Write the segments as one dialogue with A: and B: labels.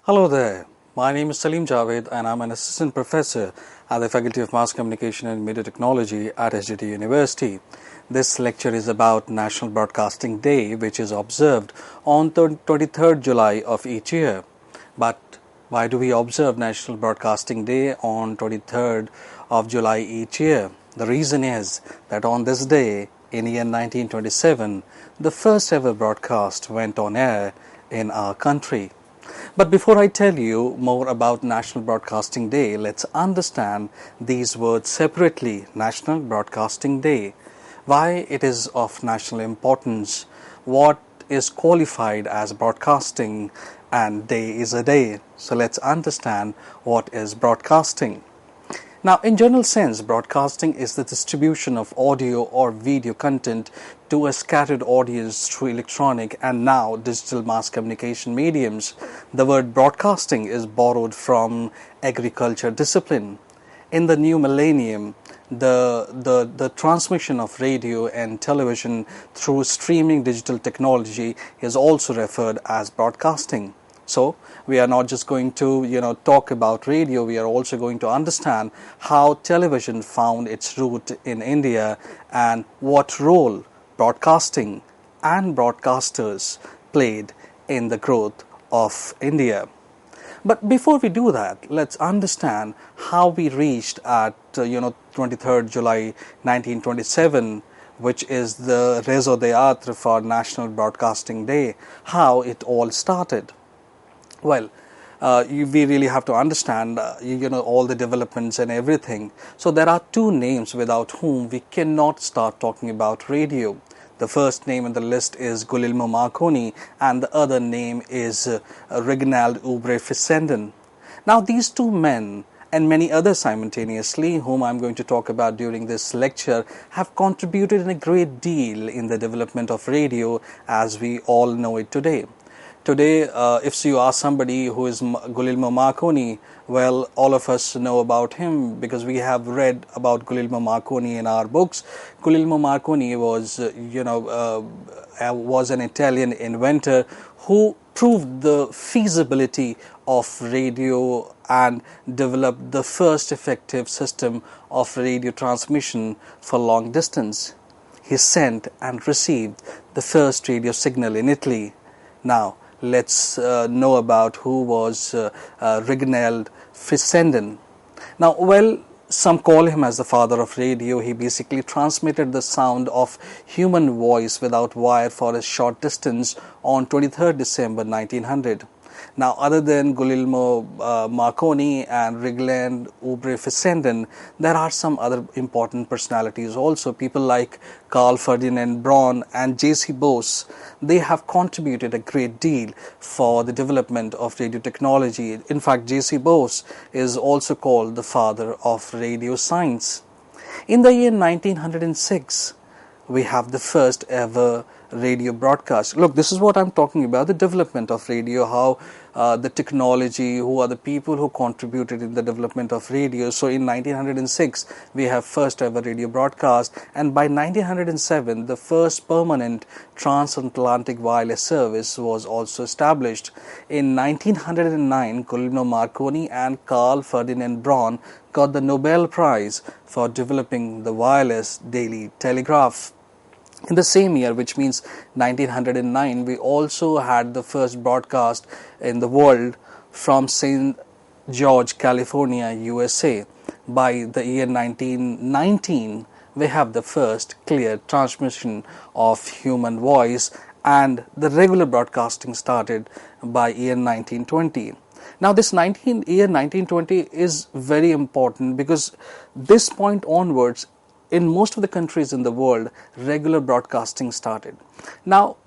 A: Hello there, my name is Salim Javed and I'm an assistant professor at the Faculty of Mass Communication and Media Technology at SGT University. This lecture is about National Broadcasting Day, which is observed on 23rd July of each year. But why do we observe National Broadcasting Day on 23rd of July each year? The reason is that on this day in year 1927, the first ever broadcast went on air in our country. But before I tell you more about National Broadcasting Day, let's understand these words separately. National Broadcasting Day, why it is of national importance, what is qualified as broadcasting, and day is a day. So let's understand what is broadcasting. Now, in general sense, broadcasting is the distribution of audio or video content to a scattered audience through electronic and now digital mass communication mediums. The word broadcasting is borrowed from agriculture discipline. In the new millennium, the transmission of radio and television through streaming digital technology is also referred as broadcasting. So we are not just going to talk about radio, we are also going to understand how television found its root in India and what role broadcasting and broadcasters played in the growth of India. But before we do that, let's understand how we reached at 23rd July 1927, which is the raison d'etre for National Broadcasting Day, how it all started. Well, we really have to understand, all the developments and everything. So there are two names without whom we cannot start talking about radio. The first name in the list is Guglielmo Marconi and the other name is Reginald Ubre Fissenden. Now these two men and many others simultaneously, whom I'm going to talk about during this lecture, have contributed in a great deal in the development of radio as we all know it today. Today, if you ask somebody who is Guglielmo Marconi, well, all of us know about him because we have read about Guglielmo Marconi in our books. Guglielmo Marconi was, was an Italian inventor who proved the feasibility of radio and developed the first effective system of radio transmission for long distance. He sent and received the first radio signal in Italy. Now, let's know about who was Reginald Fissenden. Now, well, some call him as the father of radio. He basically transmitted the sound of human voice without wire for a short distance on 23rd December 1900. Now, other than Guglielmo Marconi and Reginald Ubre Fissenden, there are some other important personalities also. People like Carl Ferdinand Braun and J.C. Bose. They have contributed a great deal for the development of radio technology. In fact, J.C. Bose is also called the father of radio science. In the year 1906, we have the first ever radio broadcast. Look, this is what I'm talking about, the development of radio, how the technology, who are the people who contributed in the development of radio. So in 1906, we have first ever radio broadcast, and by 1907, the first permanent transatlantic wireless service was also established. In 1909, Guglielmo Marconi and Carl Ferdinand Braun got the Nobel Prize for developing the wireless daily telegraph. In the same year, which means 1909, we also had the first broadcast in the world from St. George, California, USA. By the year 1919, we have the first clear transmission of human voice, and the regular broadcasting started by year 1920. Now, this year 1920 is very important because this point onwards, in most of the countries in the world, regular broadcasting started. Now,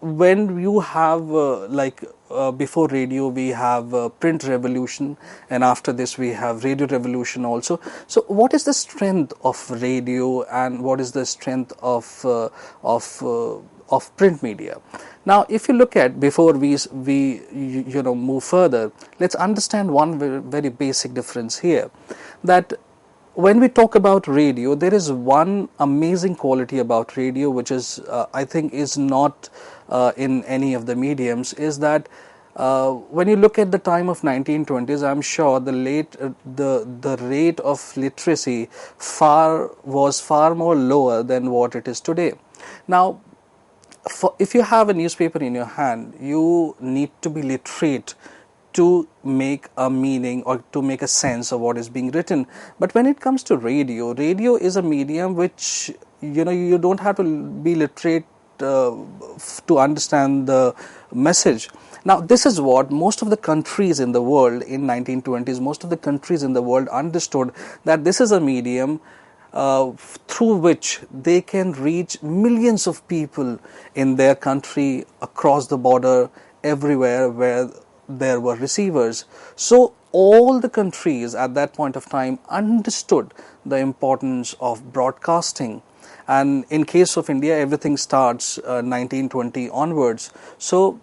A: when you have before radio, we have print revolution, and after this we have radio revolution also. So, what is the strength of radio, and what is the strength of print media? Now, if you look at, before we move further, let's understand one very basic difference here, that when we talk about radio, there is one amazing quality about radio which is I think is not in any of the mediums, is that When you look at the time of 1920s, I'm sure the rate of literacy was far more lower than what it is today. Now, if you have a newspaper in your hand, you need to be literate to make a meaning or to make a sense of what is being written. But when it comes to radio, radio is a medium which you don't have to be literate to understand the message. Now, this is what most of the countries in the world in 1920s, most of the countries in the world understood, that this is a medium through which they can reach millions of people in their country, across the border, everywhere where there were receivers. So all the countries at that point of time understood the importance of broadcasting. And in case of India, everything starts 1920 onwards. So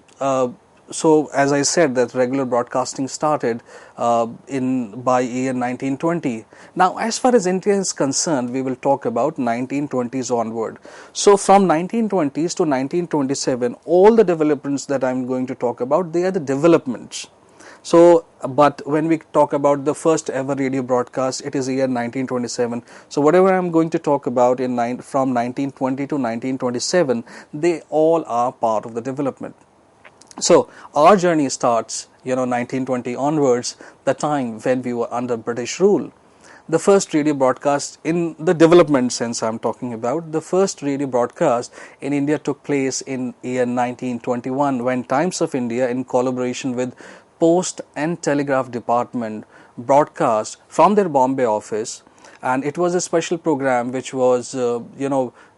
A: as I said, that regular broadcasting started by year 1920. Now, as far as India is concerned, we will talk about 1920s onward. So from 1920s to 1927, all the developments that I'm going to talk about, they are the developments. So, but when we talk about the first ever radio broadcast, it is year 1927. So whatever I'm going to talk about from 1920 to 1927, they all are part of the development. So our journey starts, 1920 onwards, the time when we were under British rule. The first radio broadcast, in the development sense I'm talking about, the first radio broadcast in India took place in year 1921, when Times of India, in collaboration with Post and Telegraph Department, broadcast from their Bombay office, and it was a special program which was,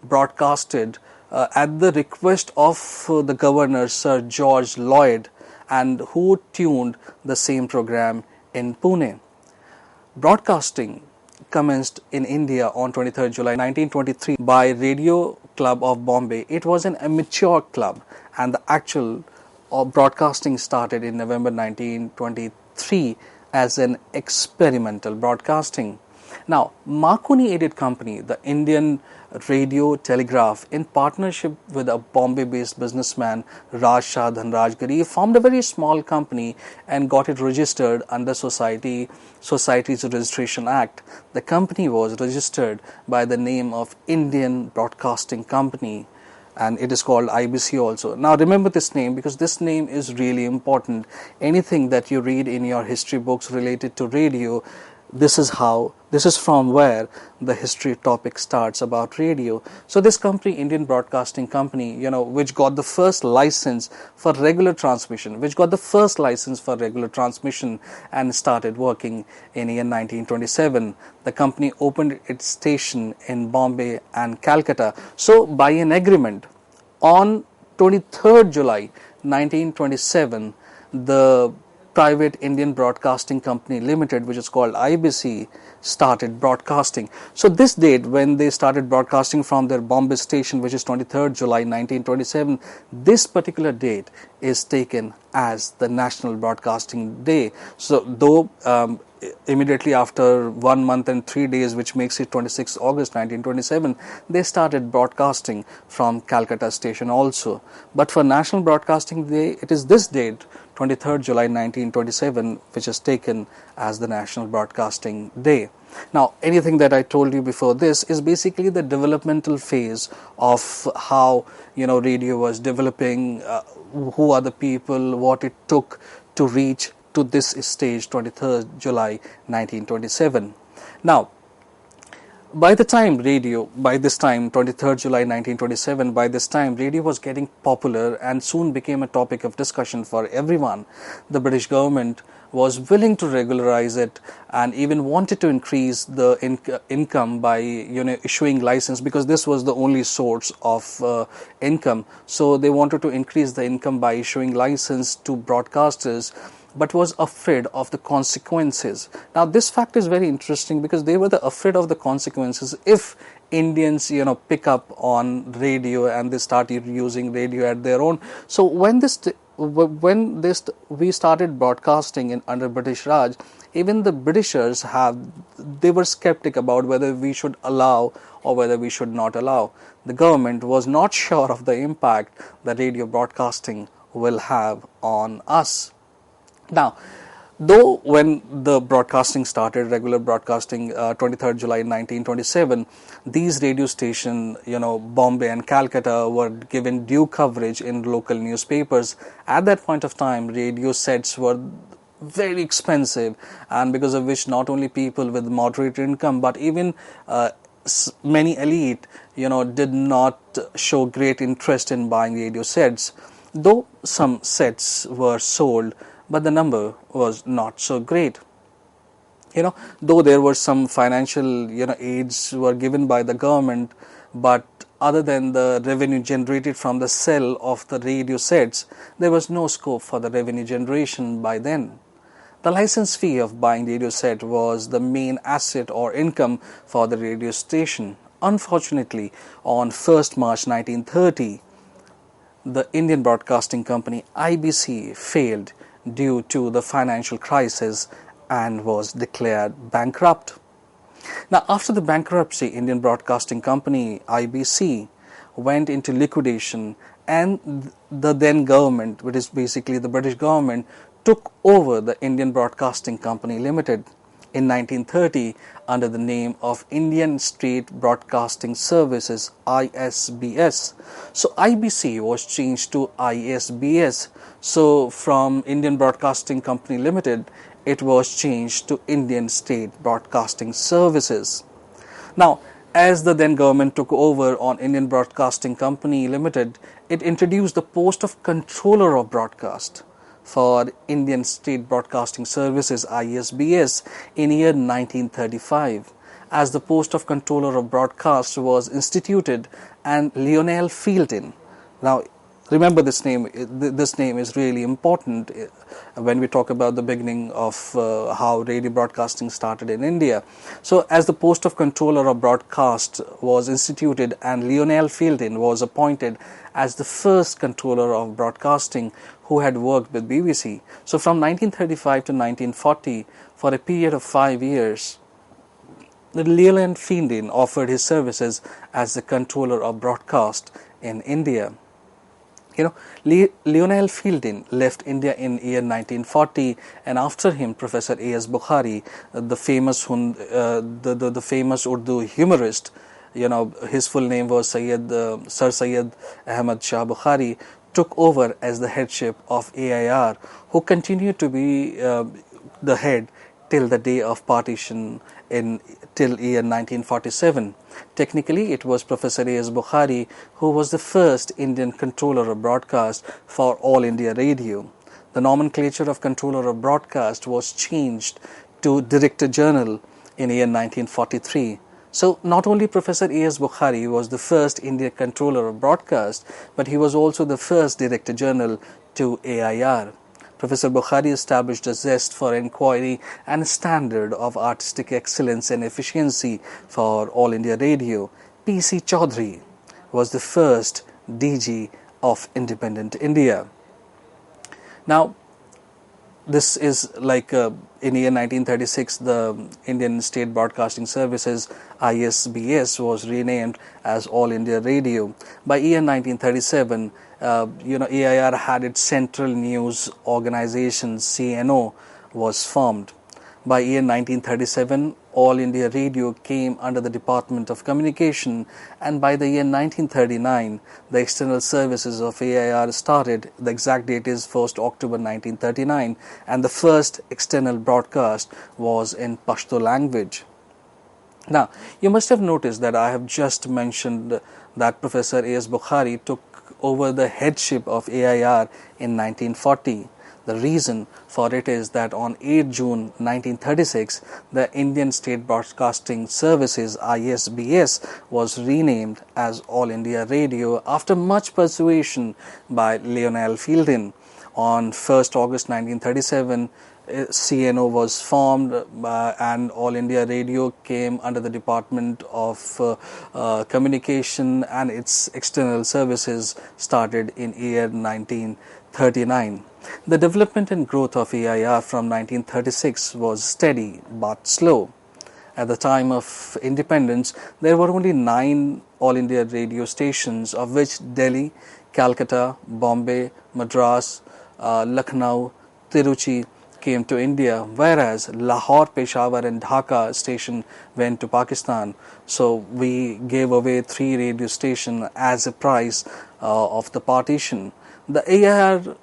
A: broadcasted at the request of the governor, Sir George Lloyd, and who tuned the same program in Pune. Broadcasting commenced in India on 23rd July 1923 by Radio Club of Bombay. It was an amateur club, and the actual broadcasting started in November 1923 as an experimental broadcasting. Now, Marconi Aided Company, the Indian Radio Telegraph, in partnership with a Bombay-based businessman, Raj Shah Dhanraj Garib, formed a very small company and got it registered under Societies Registration Act. The company was registered by the name of Indian Broadcasting Company, and it is called IBC also. Now remember this name, because this name is really important. Anything that you read in your history books related to radio, this is from where the history topic starts about radio. So this company, Indian Broadcasting Company, which got the first license for regular transmission, and started working in year 1927. The company opened its station in Bombay and Calcutta. So by an agreement, on 23rd July 1927, the private Indian Broadcasting Company Limited, which is called IBC, started broadcasting. So this date, when they started broadcasting from their Bombay station, which is 23rd July 1927, this particular date is taken as the National Broadcasting Day. So though immediately after 1 month and 3 days, which makes it 26th August 1927, they started broadcasting from Calcutta station also. But for National Broadcasting Day, it is this date, 23rd July 1927, which is taken as the National Broadcasting Day. Now, anything that I told you before this is basically the developmental phase of how radio was developing, who are the people, what it took to reach to this stage, 23rd July 1927. Now, by this time, 23rd July 1927, by this time, radio was getting popular and soon became a topic of discussion for everyone. The British government was willing to regularize it and even wanted to increase the income by issuing license, because this was the only source of income. So they wanted to increase the income by issuing license to broadcasters, but was afraid of the consequences. Now this fact is very interesting, because they were afraid of the consequences if Indians pick up on radio and they started using radio at their own. So when we started broadcasting under British Raj, even the Britishers they were skeptic about whether we should allow or whether we should not allow. The government was not sure of the impact that radio broadcasting will have on us. Now, though when the broadcasting started, regular broadcasting, 23rd July 1927, these radio stations, Bombay and Calcutta, were given due coverage in local newspapers. At that point of time, radio sets were very expensive, and because of which not only people with moderate income but even many elite did not show great interest in buying radio sets, though some sets were sold, but the number was not so great. Though there were some financial aids were given by the government, but other than the revenue generated from the sale of the radio sets, there was no scope for the revenue generation by then. The license fee of buying radio set was the main asset or income for the radio station. Unfortunately, on 1st March 1930, the Indian Broadcasting Company IBC failed due to the financial crisis and was declared bankrupt. Now, after the bankruptcy, Indian Broadcasting Company IBC went into liquidation, and the then government, which is basically the British government, took over the Indian Broadcasting Company Limited in 1930 under the name of Indian State Broadcasting Services, ISBS. So IBC was changed to ISBS. So from Indian Broadcasting Company Limited, it was changed to Indian State Broadcasting Services. Now, as the then government took over on Indian Broadcasting Company Limited, it introduced the post of Controller of Broadcast for Indian State Broadcasting Services, ISBS, in year 1935. As the post of Controller of Broadcast was instituted, and Lionel Fielding. Now, remember this name. This name is really important when we talk about the beginning of how radio broadcasting started in India. So, as the post of Controller of Broadcast was instituted, and Lionel Fielding was appointed as the first controller of broadcasting who had worked with BBC. So from 1935 to 1940, for a period of 5 years, Lionel Fielding offered his services as the controller of broadcast in India. Lionel Fielding left India in year 1940, and after him, Professor A.S. Bukhari, the famous the famous Urdu humorist, his full name was Sir Syed Ahmad Shah Bukhari, took over as the headship of AIR, who continued to be the head till the day of partition till year 1947. Technically, it was Professor A.S. Bukhari who was the first Indian controller of broadcast for All India Radio. The nomenclature of controller of broadcast was changed to Director General in year 1943. So, not only Professor A.S. Bukhari was the first Indian controller of broadcast, but he was also the first Director General to AIR. Professor Bukhari established a zest for inquiry and a standard of artistic excellence and efficiency for All India Radio. P.C. Chaudhary was the first DG of independent India. Now, this is like in year 1936, the Indian State Broadcasting Services, ISBS, was renamed as All India Radio. By year 1937, AIR had its Central News Organization, CNO, was formed. By year 1937, All India Radio came under the Department of Communication, and by the year 1939, the external services of AIR started. The exact date is 1st October 1939, and the first external broadcast was in Pashto language. Now, you must have noticed that I have just mentioned that Professor A.S. Bukhari took over the headship of AIR in 1940. The reason for it is that on 8 June 1936, the Indian State Broadcasting Services, ISBS, was renamed as All India Radio after much persuasion by Lionel Fielding. On 1st August 1937, CNO was formed and All India Radio came under the Department of Communication, and its external services started in year 1939. The development and growth of AIR from 1936 was steady but slow. At the time of independence, there were only 9 All India radio stations, of which Delhi, Calcutta, Bombay, Madras, Lucknow, Tiruchi came to India, whereas Lahore, Peshawar and Dhaka station went to Pakistan. So we gave away 3 radio stations as a price of the partition. The AIR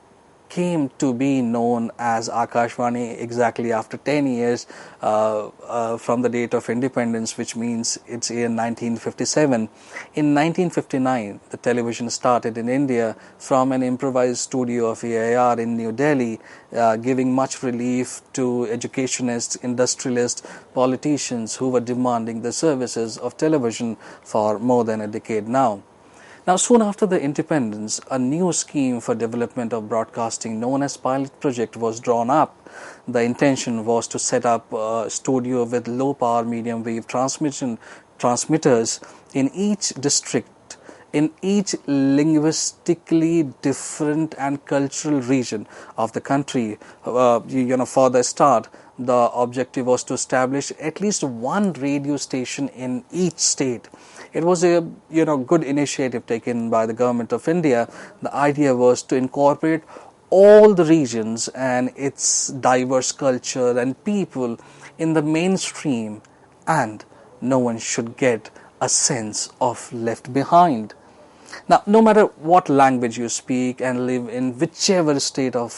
A: came to be known as Akashvani exactly after 10 years from the date of independence, which means it's year 1957. In 1959, the television started in India from an improvised studio of AIR in New Delhi, giving much relief to educationists, industrialists, politicians who were demanding the services of television for more than a decade now. Now, soon after the independence, a new scheme for development of broadcasting known as Pilot Project was drawn up. The intention was to set up a studio with low power medium wave transmitters in each district, in each linguistically different and cultural region of the country. For the start, the objective was to establish at least one radio station in each state. It was a good initiative taken by the government of India. The idea was to incorporate all the regions and its diverse culture and people in the mainstream, and no one should get a sense of left behind. Now, no matter what language you speak and live in whichever state of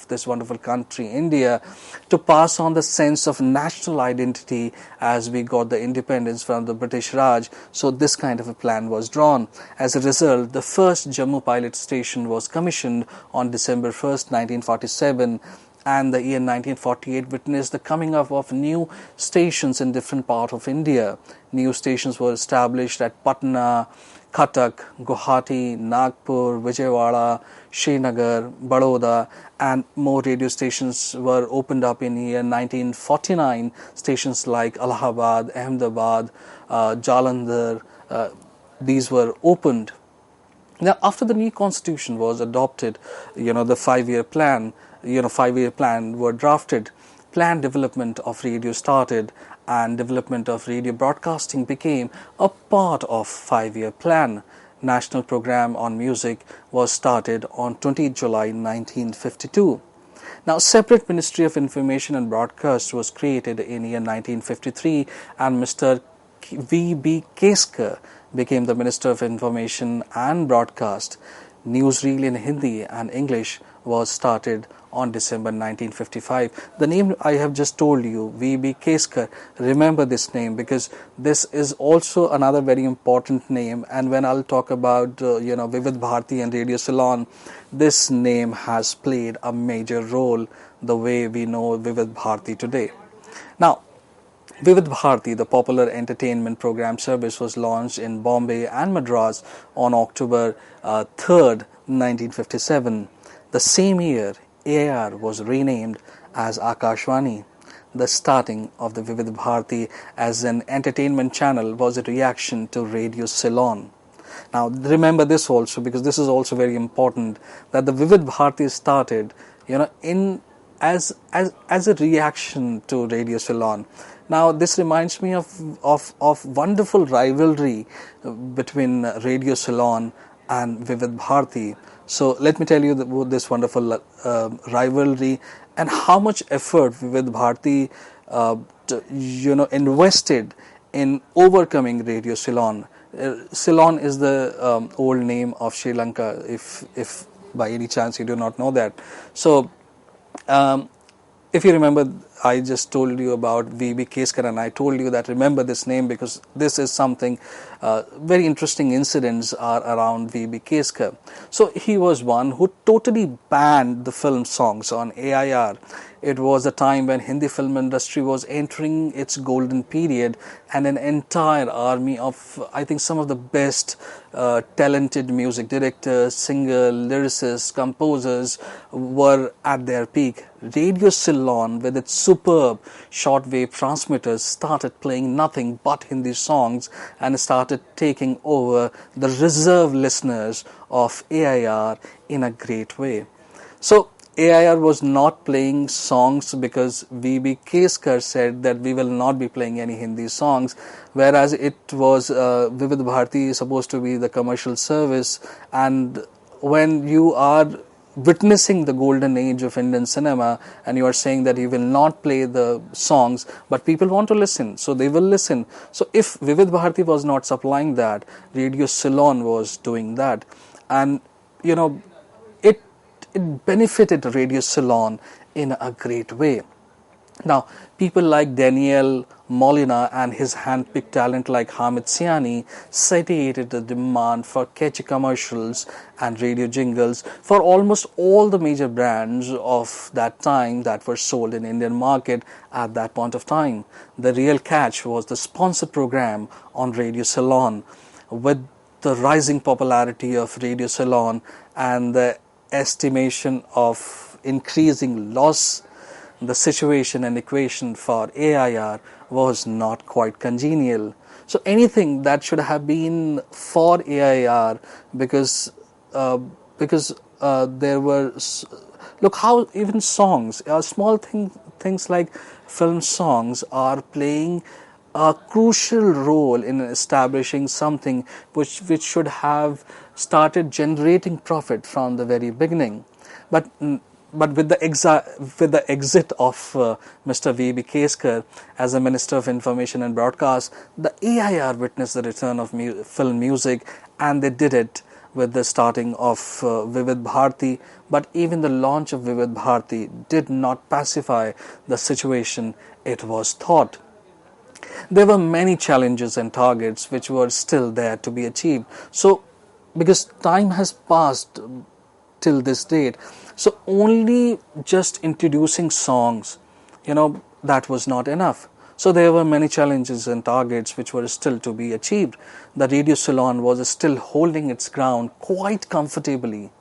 A: this wonderful country, India, to pass on the sense of national identity as we got the independence from the British Raj, so this kind of a plan was drawn. As a result, the first Jammu pilot station was commissioned on December 1st, 1947, and the year 1948 witnessed the coming up of new stations in different parts of India. New stations were established at Patna, Cuttack, Guwahati, Nagpur, Vijayawada, Srinagar, Baroda, and more radio stations were opened up in year 1949. Stations like Allahabad, Ahmedabad, Jalandhar, these were opened. Now, after the new constitution was adopted, the 5-year plan, 5-year plan were drafted. Planned development of radio started, and development of radio broadcasting became a part of 5-year plan. National program on music was started on 20 July 1952. Now, separate Ministry of Information and Broadcast was created in year 1953, and Mr. V.B. Keskar became the Minister of Information and Broadcast. Newsreel in Hindi and English was started on December 1955. The name I have just told you, V.B. Keskar, remember this name because this is also another very important name, and when I'll talk about Vivid Bharati and Radio Ceylon, this name has played a major role the way we know Vivid Bharati today. Now, Vivid Bharati, the popular entertainment program service, was launched in Bombay and Madras on October 3rd, 1957. The same year, AIR was renamed as Akashvani. The starting of the Vivid Bharati as an entertainment channel was a reaction to Radio Ceylon. Now, remember this also, because this is also very important, that the Vivid Bharati started, as a reaction to Radio Ceylon. Now, this reminds me of wonderful rivalry between Radio Ceylon and Vivid Bharati. So let me tell you this wonderful rivalry and how much effort Vivid Bharati invested in overcoming Radio Ceylon. Ceylon is the old name of Sri Lanka, if by any chance you do not know that. So if you remember, I just told you about V.B. Keskar, and I told you that remember this name because this is something, very interesting incidents are around V.B. Keskar. So he was one who totally banned the film songs on AIR. It was a time when Hindi film industry was entering its golden period, and an entire army of, I think, some of the best talented music directors, singers, lyricists, composers were at their peak. Radio Ceylon, with its superb shortwave transmitters, started playing nothing but Hindi songs and started taking over the reserved listeners of AIR in a great way. So AIR was not playing songs because VB Keskar said that we will not be playing any Hindi songs, whereas it was Vivid Bharati supposed to be the commercial service. And when you are witnessing the golden age of Indian cinema and you are saying that you will not play the songs, but people want to listen, so they will listen. So if Vivid Bharati was not supplying that, Radio Ceylon was doing that. And you know, it benefited Radio Ceylon in a great way. Now, people like Daniel Molina and his hand-picked talent like Hamid Siani satiated the demand for catchy commercials and radio jingles for almost all the major brands of that time that were sold in Indian market at that point of time. The real catch was the sponsored program on Radio Ceylon. With the rising popularity of Radio Ceylon and the estimation of increasing loss, the situation and equation for AIR was not quite congenial. So anything that should have been for AIR, because there were, look how even songs, small things like film songs are playing a crucial role in establishing something which should have started generating profit from the very beginning. But with the exit of Mr. V.B. Keskar as a Minister of Information and Broadcast, the AIR witnessed the return of film music, and they did it with the starting of Vivid Bharati. But even the launch of Vivid Bharati did not pacify the situation, it was thought. There were many challenges and targets which were still there to be achieved. So, because time has passed till this date, so only just introducing songs, that was not enough. So there were many challenges and targets which were still to be achieved. The Radio Ceylon was still holding its ground quite comfortably.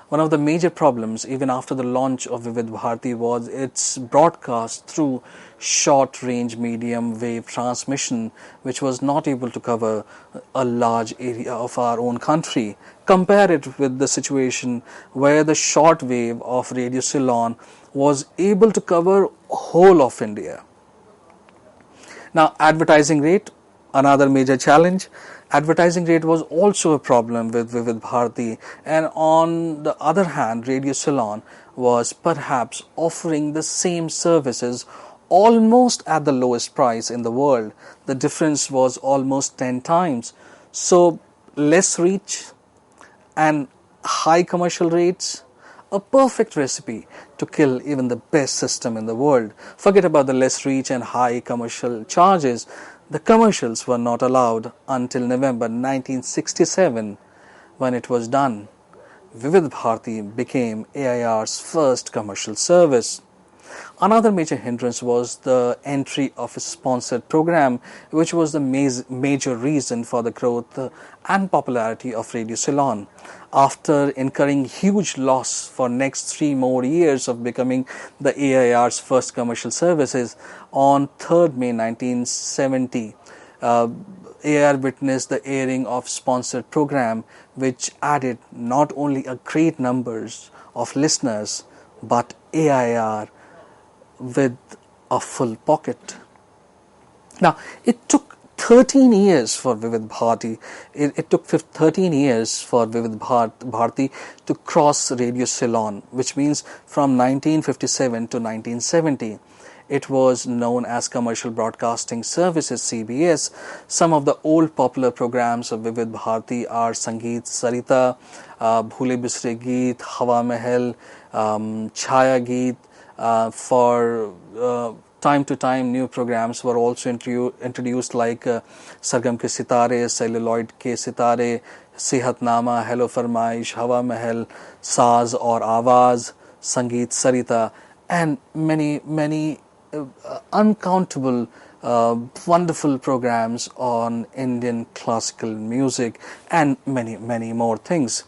A: One of the major problems, even after the launch of Vivid Bharati, was its broadcast through short-range medium wave transmission, which was not able to cover a large area of our own country. Compare it with the situation where the short wave of Radio Ceylon was able to cover whole of India. Now, advertising rate, another major challenge. Advertising rate was also a problem with Vivid Bharati, and on the other hand, Radio Ceylon was perhaps offering the same services almost at the lowest price in the world. The difference was almost 10 times. So, less reach and high commercial rates, a perfect recipe to kill even the best system in the world. Forget about the less reach and high commercial charges. The commercials were not allowed until November 1967, when it was done. Vivid Bharati became AIR's first commercial service. Another major hindrance was the entry of a sponsored program, which was the major reason for the growth and popularity of Radio Ceylon. After incurring huge loss for next 3 more years of becoming the AIR's first commercial services, on 3rd May 1970, AIR witnessed the airing of sponsored program, which added not only a great numbers of listeners, but AIR with a full pocket. Now, it took 13 years for Vivid Bharati. It took 13 years for Vivid Bharati to cross Radio Ceylon, which means from 1957 to 1970. It was known as Commercial Broadcasting Services, CBS. Some of the old popular programs of Vivid Bharati are Sangeet Sarita, Bhule Bisre Geet, Hawa Mahal, Chhaya Geet. For time to time, new programs were also introduced like Sargam Ke Sitare, Celluloid Ke Sitare, Sehatnama, Hello Farmaish, Hawa Mahal, Saaz aur Awaaz, Sangeet Sarita, and many uncountable wonderful programs on Indian classical music and many more things.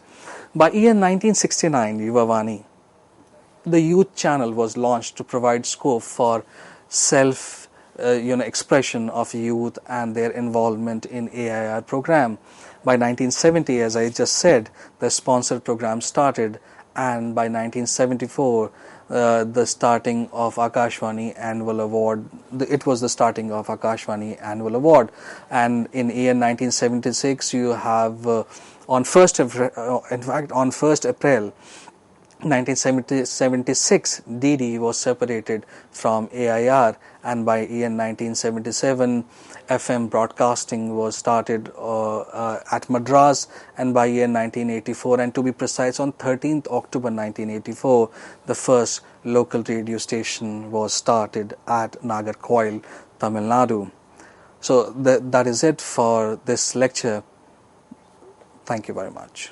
A: By year 1969, Yuvavani, the youth channel was launched to provide scope for self expression of youth and their involvement in AIR program. By 1970, as I just said, the sponsored program started, and by 1974 the starting of Akashvani annual award, it was the starting of Akashvani annual award. And in year 1976 you have on 1st in fact on 1st April 1976 DD was separated from AIR, and by year 1977 FM broadcasting was started at Madras, and by year 1984, and to be precise on 13th October 1984, the first local radio station was started at Nagarcoil, Tamil Nadu. So that is it for this lecture. Thank you very much.